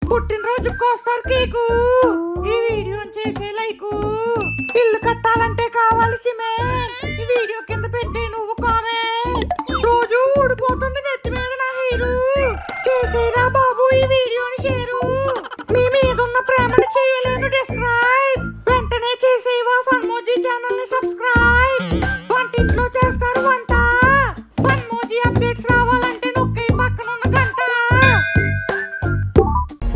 పుట్టినరోజుకి వస్తారు కేకు. ఈ వీడియో చేసే లైకు. ఇల్లు కట్టాలంటే కావాలి సిమెంట్. ఈ వీడియో కింద పెట్టి నువ్వు కామెంట్. రోజు ఊడిపోతుంది నెత్తి మీద నా హీరో. చేసేరా బాబు ఈ వీడియోని షేరు. మీ మీద ఉన్న ప్రేమని చేయలేను డిస్క్రైబ్. వెంటనే చేసేవా ఫన్మోజీ ఛానల్ ని సబ్స్క్రైబ్. వంటింట్లో చేస్తారు వంట. ఫన్మోజీ అప్డేట్స్ రావాలంటే నొక్కే పక్కన ఉన్న గంట.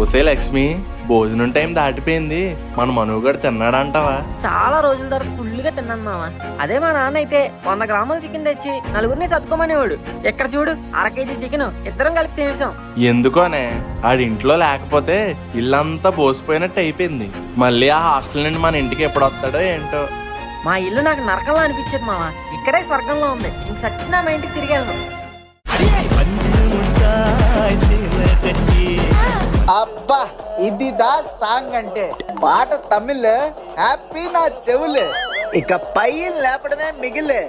ఒసే లక్ష్మి, భోజనం టైం దాటిపోయింది. మన మనుగడ తిన్నాడంటావా? చాలా రోజుల తర్వాత ఫుల్ గా తిన్నాను మామ. అదే మా నాన్న అయితే 100 గ్రాముల చికెన్ తెచ్చి నలుగురిని సర్దుకోమనేవాడు. ఎక్కడ చూడు 1/2 కేజీ చికెన్ ఇద్దరం కలిపి తినేసాం. ఎందుకోనే, ఆడింట్లో లేకపోతే ఇల్లంతా పోసిపోయినట్టు అయిపోయింది. మళ్ళీ ఆ హాస్టల్ నుండి మన ఇంటికి ఎప్పుడు వస్తాడో ఏంటో. మా ఇల్లు నాకు నరకంలో అనిపించేది మామ. ఇక్కడే స్వర్గంలో ఉంది. ఇంక సచ్చినా మా ఇంటికి తిరిగి వెళ్దాం. అబ్బా, ఇది దా సాంగ్ అంటే. పాట తమిళ్, హ్యాపీ నా చెవులే. ఇక పై లేపడమే మిగిలే.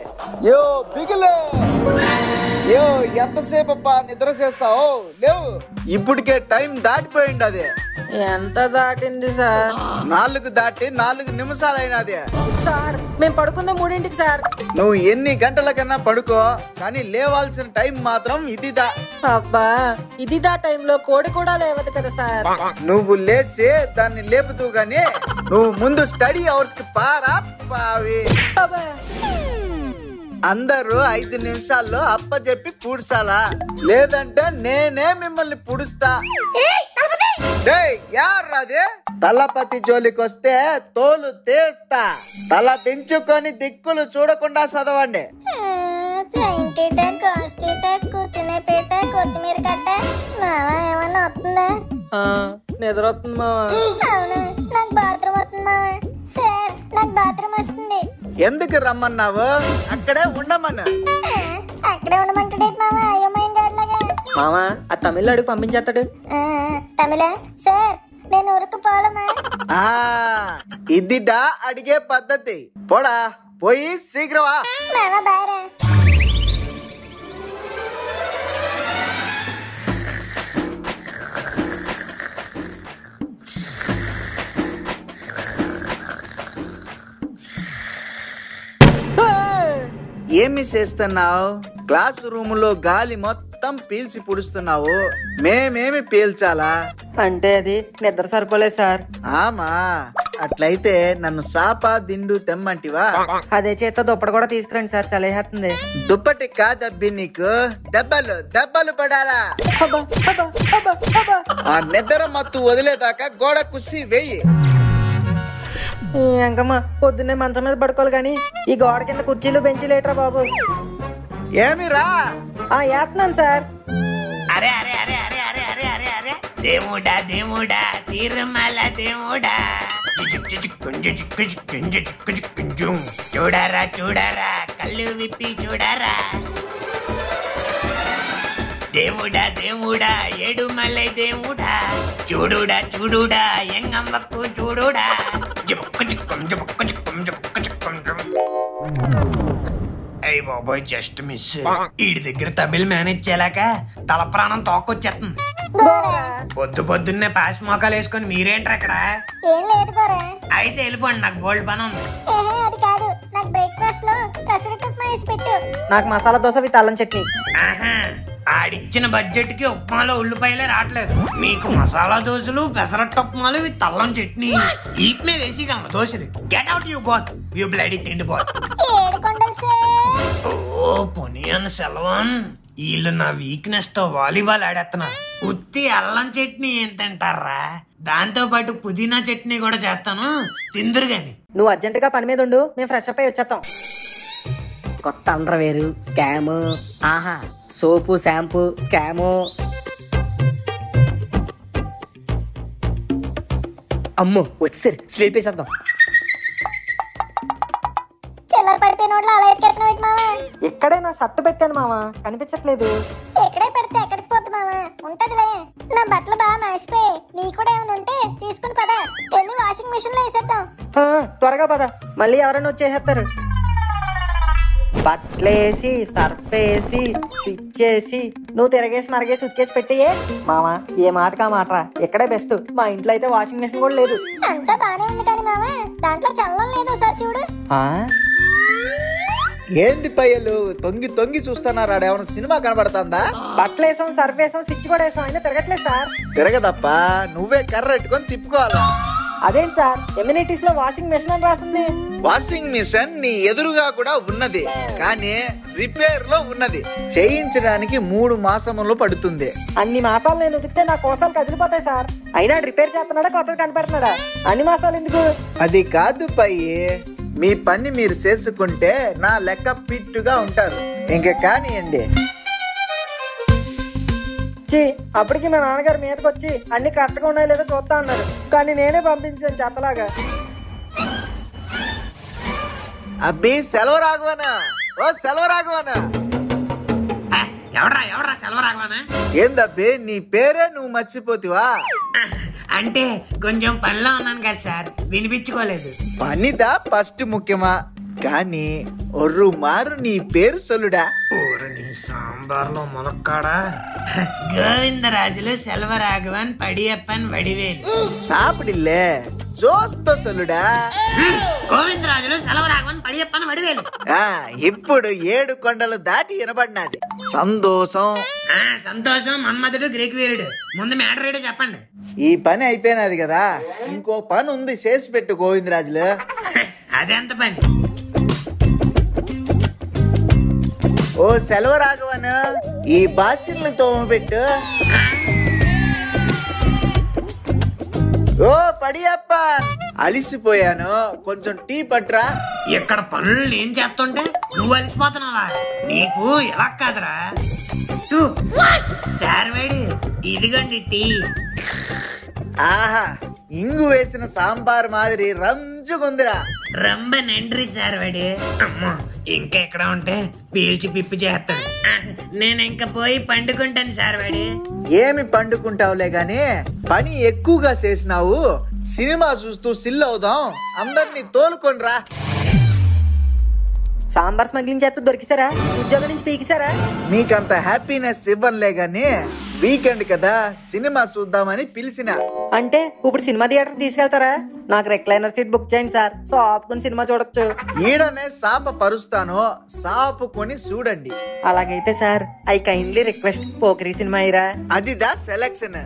యో బిగిలే. యో ఎంతసేపు నిద్ర చేస్తావు? లేవు, ఇప్పటికే టైం దాటిపోయింది. అది ఎంత దాటింది సార్? 4 దాటి 4 నిమిషాలు అయినది సార్. మేము పడుకుందే 3ంటికి సార్. నువ్వు ఎన్ని గంటలకన్నా పడుకో, కానీ లేవాల్సిన టైం మాత్రం ఇదిదా. అబ్బా, ఇదిదా టైంలో కోడి కూడా లేవదు కదా సార్. నువ్వు లేచి దాన్ని లేపుతూ గాని నువ్వు ముందు స్టడీ అవర్స్ కి పారా పావి. అందరూ 5 నిమిషాల్లో అప్ప చెప్పి పుడుసాలా, లేదంటే నేనే మిమ్మల్ని పుడుస్తా. యారాదే తలపతి జోలికొస్తే తోలు తీస్తా. తల దించుకొని దిక్కులు చూడకుండా చదవండి. కూర్చునే పీట కొత్తిమీర కట్ట. మావా ఏమన్నా వస్తుందా? నిద్ర వస్తుంది మావా. అవును, నాకు బాత్రూమ్ వస్తుంది మావా. సార్, నాకు బాత్రూమ్ వస్తుంది. ఎందుకు రమ్మన్నావు? అక్కడే ఉండమను. అక్కడే ఉండమంటాడు మావా. అయ్యమ్మాయిం గారిలాగా. మావా, ఆ తమిళ అడుగు పంపించేస్తాడు. తమిళ సార్, నేను ఊరుకు పోలమా? ఇదిడా అడిగే పద్ధతి. పోడా, పోయి శీఘ్రమా. మావా బారా. ఏమి చేస్తున్నావు? క్లాస్ రూమ్ లో గాలి మొత్తం పీల్చి పుడుస్తున్నావు. మేమేమి పీల్చాలా? అంటే అది నిద్ర సరిపోలేదు సార్. ఆమా, అట్లయితే నన్ను సాపా దిండు తెమ్మంటివా? అదే చేత దుప్పటి కూడా తీసుకురండి సార్, చలేస్తుంది. దుప్పటి కాదబ్బి, నీకు దెబ్బలు దెబ్బలు పడాలా? ఆ నిద్ర మత్తు వదిలేదాకా గోడ కుసి వెయ్యి. ఎంకమ్మ, పొద్దున్నే మంచం మీద పడుకోవాలి గాని ఈ గోడ కింద కుర్చీలు బెంచీలు ఏట్రా బాబు. ఏమిరా? ఏత్తున్నాను సార్. అరే అరే అరే అరే అరే అరే అరే అరే దేవుడా దేవుడా తిరుమల దేవుడా, చూడరా చూడరా కళ్ళు విప్పి చూడరా. దేవుడా దేవుడా ఏడుమలై దేవుడా, చూడుడా చూడుడా ఎంగమ్మకు చూడుడా. అయ్య బాబోయ్, జస్ట్ మిస్. వీడి దగ్గర తమిళ్ మేనేజ్ చేయలేక తల ప్రాణం తోకొచ్చేస్తుంది. పొద్దు పొద్దున్నే పాస్ మోకాలు వేసుకొని మీరేంటారు అక్కడ? ఏం లేదు గోరా. అయితే వెళ్ళిపోండి, నాకు బోల్డ్ పని ఉంది. అది కాదు, నాకు బ్రేక్ఫాస్ట్ లో పెసరట్టు ఉప్మా వేసి పెట్టు. నాకు మసాలా దోశ విత్ అల్లం చట్నీ. ఆహా, ఆడిచ్చిన బడ్జెట్ కి ఉప్మాలో ఉల్లిపాయలే రావట్లేదు. మీకు మసాలా దోశలు, పెసరట్టు ఉప్మాలు విత్ అల్లం చట్నీ ఈట్ మీద వేసి కన్నా దోశలు. Get out you both, you bloody తిండి బోత్. ఓ పొనియన్ సెలవన్, వీళ్ళు నా వీక్నెస్ తో వాలీబాల్ ఆడేస్తున్నారు. ఉత్తి అల్లం చట్నీ ఏం తింటారా? దాంతో పాటు పుదీనా చట్నీ కూడా చేస్తాను, తిందురు గాని. నువ్వు అర్జెంట్ గా పని మీద ఉండు, మేము ఫ్రెష్ అప్ అయి వచ్చేస్తాం. కొత్త అండర్వేరు స్కాము. ఆహా, సోపు షాంపూ స్కాము. అమ్మో వచ్చేసరి స్లీప్ వేసేద్దాం. ఎక్కడే నా షర్ట్ పెట్టాను మావా, కనిపించట్లేదు. ఎక్కడే పెడితే ఎక్కడికి పోద్దు మావా, ఉంటదిలే. నా బట్టలు బాగా మాసిపోయి, నీ కూడా ఏమైనా ఉంటే తీసుకుని పద. వెళ్ళి వాషింగ్ మిషన్ లో వేసేద్దాం. త్వరగా పద, మళ్ళీ ఎవరైనా వచ్చేసేస్తారు. బట్టలేసి సర్ఫ్ వేసి స్విచ్ చేసి నువ్వు తిరగేసి మరగేసి ఉతికేసి పెట్టియే మామ. ఏ మాటకా మాట, ఇక్కడే బెస్ట్. మా ఇంట్లో అయితే వాషింగ్ మెషిన్ కూడా లేదు. అంతా బానే ఉంది కానీ మామ దాంట్లో చల్లం లేదు సార్ చూడు. ఏంది పయ్యలు తొంగి తొంగి చూస్తున్నారు? ఆడేమన్నా సినిమా కనబడుతుందా? బట్టలు వేసాం, సర్ఫ్ వేసాం, స్విచ్ కూడా వేసాం, అయినా తిరగట్లేదు సార్. తిరగదప్ప, నువ్వే కర్ర ఎట్టుకొని తిప్పుకోవాలా. అదేంటి సార్, ఎమ్యూనిటీస్ లో వాషింగ్ మెషిన్ అని రాసింది. వాషింగ్ మిషన్ నీ ఎదురుగా కూడా ఉన్నది, కానీ రిపేర్ లో ఉన్నది. చేయించడానికి 3 మాసములు పడుతుంది. అన్ని మాసాలు నేను ఉతికితే నా కోసాలు కదిలిపోతాయి సార్. అయినా రిపేర్ చేస్తున్నాడా కొత్తగా కనిపెడుతున్నాడా? అన్ని మాసాలు ఎందుకు? అది కాదు పయ్యి, మీ పని మీరు చేసుకుంటే నా లెక్క పిట్టుగా ఉంటారు. ఇంకా కానియండి. అప్పటికి మా నాన్నగారు మీదకి వచ్చి అన్ని కరెక్ట్గా ఉన్నాయో లేదో చూస్తా ఉన్నారు, కానీ నేనే పంపించాను చెత్తలాగా. అబ్బి సెలవు రాఘవనా, ఓ సెలవు రాఘవనా. ఎవడ్రా సెలవు రాఘవనా? ఏందబ్బి నీ పేరే నువ్వు మర్చిపోతివా? అంటే కొంచెం పనిలో ఉన్నాను కదా సార్, వినిపించుకోలేదు. పనిదా ఫస్ట్ ముఖ్యమా, కానీ ఒర్రు మారు నీ పేరు సొల్లుడా. నీ సాంబార్లో మునక్కాడా. గోవిందరాజులు సెల్వరాఘవన్ పడియప్పన్ వడివేలు సాపిడిల్లే చూస్తో సొల్లుడా. గోవిందరాజులు సెల్వరాఘవన్ పడియప్పన్ వడివేలు. ఇప్పుడు 7 కొండలు దాటి వినబడినది. సంతోషం. సంతోషం మన్మధుడు గ్రీక్ వీరుడు. ముందు మ్యాటర్ ఏంటో చెప్పండి. ఈ పని అయిపోయినది కదా, ఇంకో పని ఉంది, చేసి పెట్టు గోవిందరాజులు. అదెంత పని? ఓ సెలవు రాఘవన్, ఈ బాసిన్లు తోమపెట్టు. ఓ పడియప్ప, అలిసిపోయాను, కొంచెం టీ పట్రా. ఇక్కడ పనులు నేను చేస్తుంటే నువ్వు అలిసిపోతున్నావా? నీకు ఎలా కాదురా. సార్వేడి ఇదిగోండి టీ. ఆహా, ఇంగు వేసిన సాంబార్ మాదిరి రంజుకుందిరా. రంబ నండ్రి సార్వేడి. అమ్మో, ఇంకా ఎక్కడ ఉంటే పీల్చి పిప్పి చేస్తాడు. నేను ఇంకా పోయి పండుకుంటాను సార్వేడి. ఏమి పండుకుంటావులే గాని, పని ఎక్కువగా చేసినావు. సినిమా చూస్తూ సిల్ అవుదాం, అందరినీ తోలుకొనిరా. సాంబార్ స్మగ్లింగ్ చేస్తూ దొరికిసారా? ఉద్యోగం నుంచి పీకిసారా? మీకంత హ్యాపీనెస్ ఇవ్వనులే గాని, వీకెండ్ కదా సినిమా చూద్దామని పిలిచిన. అంటే ఇప్పుడు సినిమా థియేటర్ తీసుకెళ్తారా? నాకు రెక్లైనర్ సీట్ బుక్ చేయండి సార్, సో ఆపుకుని సినిమా చూడొచ్చు. ఈడనే సాప పరుస్తాను, సాపుకొని చూడండి. అలాగైతే sir, I kindly request Pokiri cinema ఇరా. అదిదా సెలక్షన్.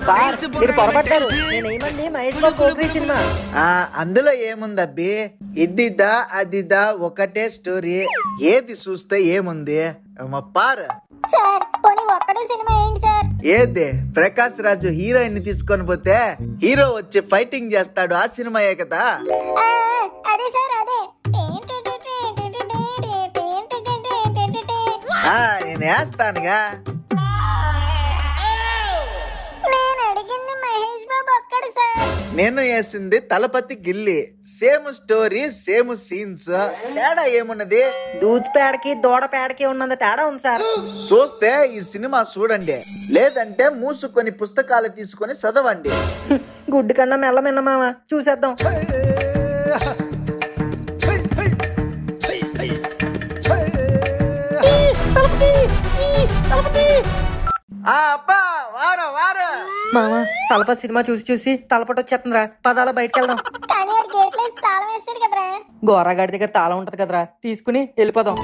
సార్ మీరు పొరపడ్డారు, నేనేమండి మహేష్ బాబు పోకిరి సినిమా. అందులో ఏముందబ్బి, ఇద్దిదా అదిదా ఒకటే స్టోరీ. ఏది చూస్తే ఏముంది పారు. సార్ పోనీ ఒక్కడే సినిమా ఏంటి సార్? ఏదే ప్రకాష్ రాజు హీరోయిన్ తీసుకొని పోతే హీరో వచ్చి ఫైటింగ్ చేస్తాడు, ఆ సినిమాయే కదా. అదే సార్ అదే. నేను వేస్తానుగా. నేను అడిగింది మహేష్ బాబు ఒక్కడు సార్. నేను వేసింది తలపతి గిల్లి. Same story, same scenes. తేడా ఏమున్నది? దూద్ పేడకి దూడ పేడకి ఉన్నంత తేడా ఉంది సార్. చూస్తే ఈ సినిమా చూడండి, లేదంటే మూసుకొని పుస్తకాలు తీసుకొని చదవండి. గుడ్డు కన్నా మెల్లమిన్న మామ, చూసేద్దాం. అబ్బా వారా వారా. మామ తలపతి సినిమా చూసి చూసి తలపటి వచ్చేస్తుందిరా, పదాల బయటకు వెళ్దాం. కానీ వాడు గేట్లు వేసి తాళం వేస్తాడు కదరా. గోరాగాడి దగ్గర తాళం ఉంటది కదరా, తీసుకుని వెళ్ళిపోదాం.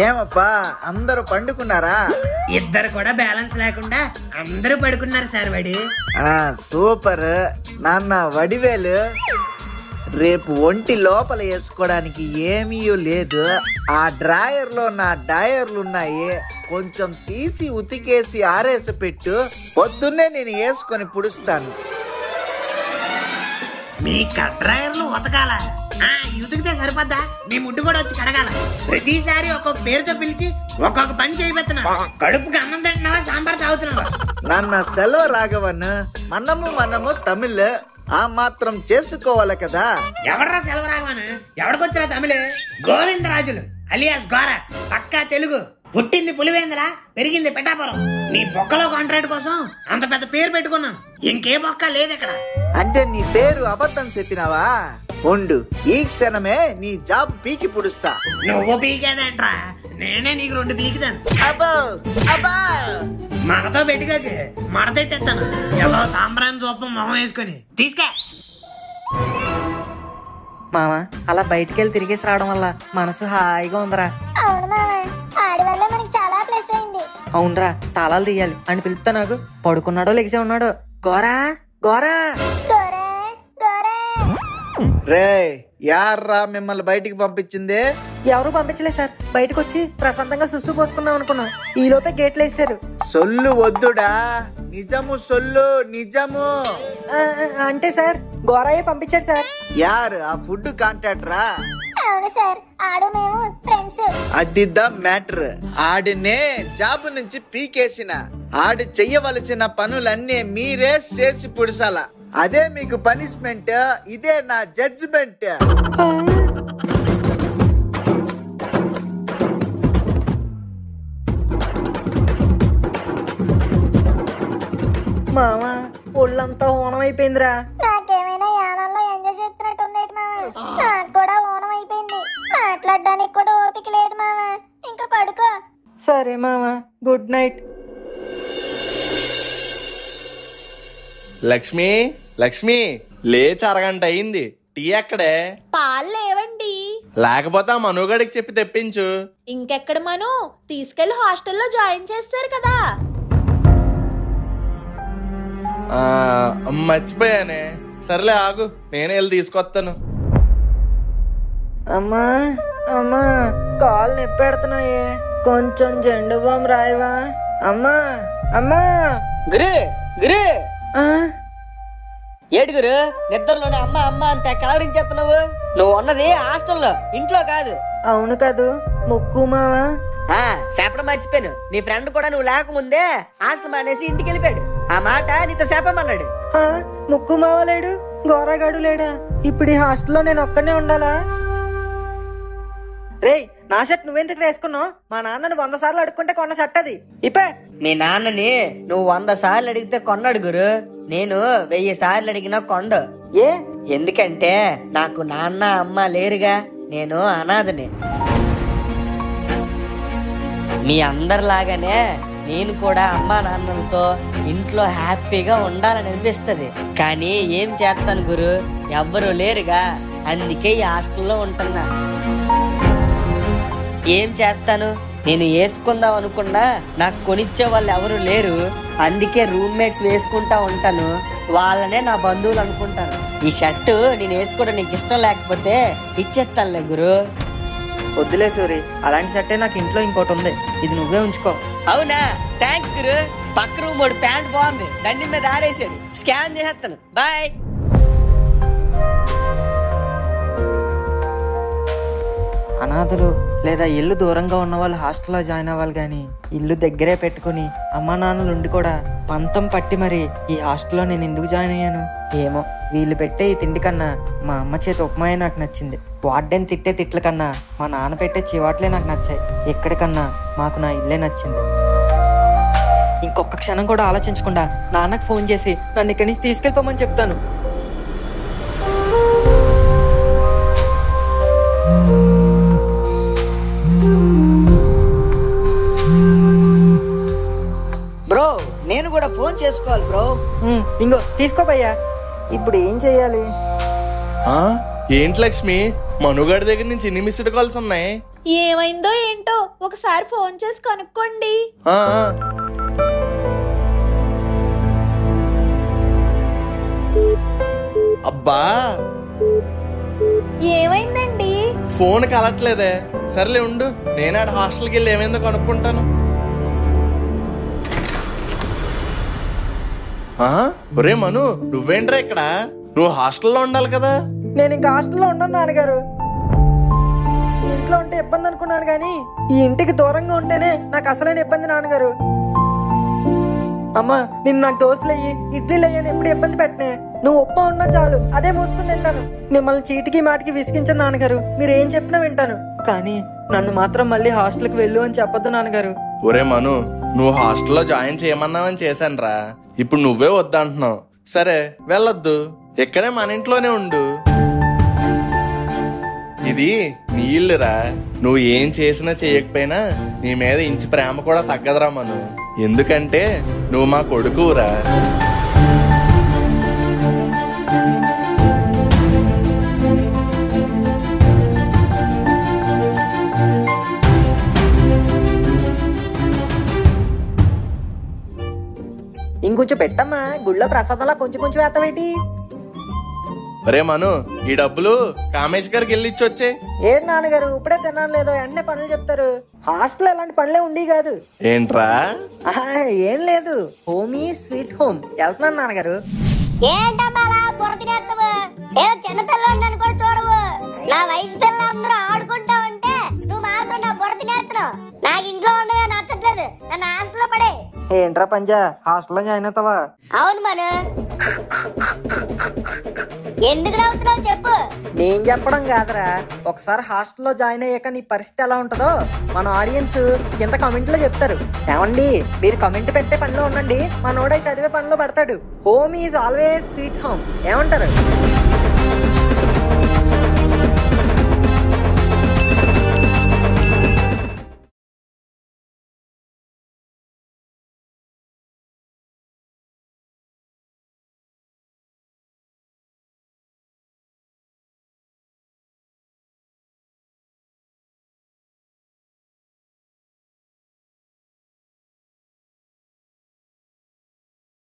ఏమప్పా అందరూ పండుకున్నారా? ఇద్దరు కూడా బ్యాలెన్స్ లేకుండా అందరూ పడుకున్నారు సార్. వాడి సూపర్. నాన్న వడివేలు, రేపు ఒంటి లోపల వేసుకోవడానికి ఏమీ లేదు. ఆ డ్రాయర్ లో నా డయర్లు ఉన్నాయి, కొంచెం తీసి ఉతికేసి ఆరేసి పెట్టు. పొద్దున్నే నేను వేసుకొని పుడుస్తాను. మీ కట్రాయర్లు ఉతకాల, ఉతికితే సరిపోద్దా? మీ ముడ్డు కూడా వచ్చి కడగాల. ప్రతిసారి ఒక్కొక్క పేరుతో పిలిచి ఒక్కొక్క పని చేయబెత్తున్నావు. కడుపుకి అన్నం తింటున్నావా, సాంబార్ తాగుతున్నావా? నాన్న సెలవు రాఘవన్, మనము తమిళ్, ఆ మాత్రం చేసుకోవాలి కదా. ఎవడరా సెలవు రాఘవన్? ఎవడికొచ్చినా తమిళ? గోవిందరాజులు అలియాస్ గోర, పక్కా తెలుగు. పుట్టింది పులివేంద్ర, పెరిగింది పిఠాపురం. నీ బొక్కలో కాంట్రాక్ట్ కోసం అంత పెద్ద పేరు పెట్టుకున్నాను. ఇంకే బొక్క లేదు ఇక్కడ. అంటే నీ పేరు అబద్ధం చెప్పినావా? ఉండు, ఈ క్షణమే నీ జాబ్ పీకి పుడుస్తా. నువ్వు పీకేదేంట్రా, నేనే నీకు 2 పీకుతాను. అబ్బో అబ్బా, మనతో పెట్టుకోకు, మడతెట్టేస్తాను. ఏదో సాంబ్రాన్ని దూపం మొహం వేసుకుని తీసుకే. మామ అలా బయటికి వెళ్ళి తిరిగేసి రావడం వల్ల మనసు హాయిగా ఉందిరా. అవును మామ, ఆడి వల్ల మనకి చాలా ప్లస్ అయింది. అవునరా, తాళాలు తీయాలి అని పిలుస్తా. నాకు పడుకున్నాడో లెగిసే ఉన్నాడో. గోరా గోరా. గోరా గోరా. రే యార్రా మిమ్మల్ని బయటికి పంపించింది? ఎవరు పంపించలేదు సార్. బయటకు వచ్చి ప్రశాంతంగా సుస్సు పోసుకుందాం అనుకున్నాం. ఈ లోపే గేట్లు వేసారు. సొల్లు వద్దుడా, నిజము సొల్లు, నిజము. అంటే సార్ గోరాయే పంపించాడు సార్. యార్ ఆ ఫుడ్ కాంట్రాక్టరా? అవును సార్, ఆడు మేము ఫ్రెండ్స్. అది ద మ్యాటర్. ఆడినే జాబ్ నుంచి పీకేసిన. ఆడు చెయ్యవలసిన పనులన్నీ మీరే చేసి పుడిసాల. అదే మీకు పనిష్మెంట్, ఇదే నా జడ్జిమెంట్. మామ ఒళ్ళంతా ఓనం అయిపోయిందిరా. నాకేమైనా యానంలో ఎంజాయ్ చేస్తున్నట్టుంది మామ. నాకు కూడా ఓనం అయిపోయింది. మాట్లాడడానికి కూడా ఓపిక లేదు మామ. ఇంకా పడుకో. సరే మామ, గుడ్ నైట్. లక్ష్మి లక్ష్మి, లేచి అరగంట అయింది. టీ ఎక్కడే? పాలు లేవండి. లేకపోతే ఆ మనుగడికి చెప్పి తెప్పించు. ఇంకెక్కడ మను, తీసుకెళ్లి హాస్టల్లో జాయిన్ చేస్తారు కదా. మర్చిపోయానే. సర్లే ఆగు, నేనే వెళ్ళి తీసుకొస్తాను. అమ్మా అమ్మా, కాళ్ళు నొప్పి పెడుతున్నాయే. కొంచెం జెండు బామ్ రాయవా? అమ్మా అమ్మా. గురు గురు, ఏడు గురు, నిద్రలోనే అమ్మ అమ్మ అంత కలవరించేస్తున్నావు. నువ్వు ఉన్నది హాస్టల్లో, ఇంట్లో కాదు. అవును కాదు, ముక్కు మావా. చెప్పడం మర్చిపోయాను. నీ ఫ్రెండ్ కూడా నువ్వు లేకముందే హాస్టల్ మానేసి ఇంటికి వెళ్ళిపోయాడు. ఆ మాట నీతో చెప్పమన్నాడు. ముక్కు మావ లేడు, గోరాగాడు లేడా? ఇప్పుడు ఈ హాస్టల్లో నేను ఒక్కనే ఉండాలా? రేయ్, నా షర్ట్ నువ్వెందుకు వేసుకున్నావు? మా నాన్నని 100 సార్లు అడుక్కుంటే కొన్న షర్ట్ అది. ఇప్పే. మీ నాన్నని నువ్వు 100 సార్లు అడిగితే కొన్నాడు గురు. నేను 1000 సార్లు అడిగినా కొండు. ఏ? ఎందుకంటే నాకు నాన్న అమ్మ లేరుగా, నేను అనాథని. మీ అందరిలాగానే నేను కూడా అమ్మా నాన్నలతో ఇంట్లో హ్యాపీగా ఉండాలని అనిపిస్తుంది. కానీ ఏం చేస్తాను గురు, ఎవ్వరూ లేరుగా. అందుకే ఈ హాస్టల్లో ఉంటున్నా. ఏం చేస్తాను, నేను వేసుకుందాం అనుకున్నా నాకు కొనిచ్చే వాళ్ళు ఎవరు లేరు. అందుకే రూమ్మేట్స్ వేసుకుంటా ఉంటాను. వాళ్ళనే నా బంధువులు అనుకుంటాను. ఈ షర్టు నేను వేసుకోవడం నీకు ఇష్టం లేకపోతే ఇచ్చేస్తానులే గురు. వద్దులే సూరి, అలాంటి షర్టే నాకు ఇంట్లో ఇంకోటి ఉంది. ఇది నువ్వే ఉంచుకో. అవునా, థ్యాంక్స్ గురు. పక్క రూమ్ వాడు ప్యాంట్ బాగుంది, దండి మీద ఆరేసాడు. స్కాన్ చేసేస్తాను. బాయ్. అనాథలు లేదా ఇల్లు దూరంగా ఉన్న వాళ్ళు హాస్టల్లో జాయిన్ అవ్వాలి కానీ ఇల్లు దగ్గరే పెట్టుకుని అమ్మా నాన్నలు ఉండి కూడా పంతం పట్టి మరి ఈ హాస్టల్లో నేను ఎందుకు జాయిన్ అయ్యాను ఏమో. వీళ్ళు పెట్టే ఈ తిండి కన్నా మా అమ్మ చేతి ఉప్మాయే నాకు నచ్చింది. వార్డెన్ తిట్టే తిట్ల కన్నా మా నాన్న పెట్టే చివాట్లే నాకు నచ్చాయి. ఎక్కడికన్నా మాకు నా ఇల్లే నచ్చింది. ఇంకొక క్షణం కూడా ఆలోచించకుండా నాన్నకు ఫోన్ చేసి నన్ను ఇక్కడి నుంచి తీసుకెళ్ళిపోమని చెప్తాను. బ్రో, నేను కూడా ఫోన్ చేసుకోవాలి బ్రో. ఇంకో తీసుకోపోయా. ఇప్పుడు ఏం చెయ్యాలి? ఏంటి లక్ష్మి, మనుగడ దగ్గర నుంచి ఎన్ని మిస్డ్ కాల్స్ ఉన్నాయి? ఏమైందో ఏంటో ఒకసారి ఫోన్ చేసి కనుక్కోండి. అబ్బా, ఏమైందండి? ఫోన్ కలట్లేదే. సర్లే ఉండు, నేను ఆడ హాస్టల్కి వెళ్ళి ఏమైందో కనుక్కుంటాను. ఒరే మను, నువ్వేంట్రా ఇక్కడ? నువ్వు హాస్టల్లో ఉండాలి కదా. నేను ఇంకా హాస్టల్లో ఉండను నాన్నగారు. ఇంట్లో ఉంటే ఇబ్బంది అనుకున్నాను కానీ ఈ ఇంటికి దూరంగా ఉంటేనే నాకు అసలైన ఇబ్బంది నాన్నగారు. అమ్మా, నిన్ను నాకు దోశలయ్యి ఇడ్లీలు అయ్యని ఎప్పుడు ఇబ్బంది పెట్టనే. నువ్వు ఉప్మా ఉన్నా చాలు, అదే మూసుకుని తింటాను. మిమ్మల్ని చీటికి మాటికి విసిగించను నాన్నగారు. మీరు ఏం చెప్పినా వింటాను. కానీ నన్ను మాత్రం మళ్ళీ హాస్టల్కి వెళ్ళు అని చెప్పొద్దు నాన్నగారు. ఒరే మను, నువ్వు హాస్టల్లో జాయిన్ చేయమన్నావని చేశానురా. ఇప్పుడు నువ్వే వద్దంటున్నావు. సరే వెళ్ళొద్దు, ఇక్కడే మన ఇంట్లోనే ఉండు. ఇది నీ ఇల్లురా. నువ్వు ఏం చేసినా చేయకపోయినా నీ మీద ఇంచు ప్రేమ కూడా తగ్గదురా మను. ఎందుకంటే నువ్వు మా కొడుకురా. ఇంకొంచెం పెట్టమ్మా, గుళ్ళో ప్రసాదంలా కొంచెం కొంచెం వేస్తావేటి? రే మను, ఈ డబ్బులు కామేష్ గారికి వెళ్ళి ఇచ్చొచ్చే. ఏంటి నాన్నగారు ఇప్పుడే తిన్నాను లేదో వెంటనే పనులు చెప్తారు. హాస్టల్ ఎలాంటి పనులే ఉండి కాదు. ఏంట్రా? ఏం లేదు, హోమీ స్వీట్ హోమ్ వెళ్తున్నాను నాన్నగారు. ఏంటమ్మా బుర్ర తినేస్తావు? ఏదో చిన్న పిల్లలు కూడా చూడవు. నా వయసు పిల్లలు అందరూ ఆడుకుంటా ఉంటే నువ్వు మాత్రం నా బుర్ర తినేస్తున్నావు. నాకు ఇంట్లో ఉండవే నచ్చట్లేదు, నన్ను హాస్టల్లో పడే. ఏంట్రా పంజా, హాస్టల్లో జాయిన్ అవుతావా? అవును మను. ఎందుకు నవ్వుతున్నావు చెప్పు. నేను చెప్పడం కాదురా, ఒకసారి హాస్టల్లో జాయిన్ అయ్యాక నీ పరిస్థితి ఎలా ఉంటుందో మన ఆడియన్స్ కింద కామెంట్ లో చెప్తారు. ఏమండి, మీరు కామెంట్ పెట్టే పనిలో ఉండండి, మనోడై చదివే పనిలో పడతాడు. Home is always sweet home. ఏమంటారు?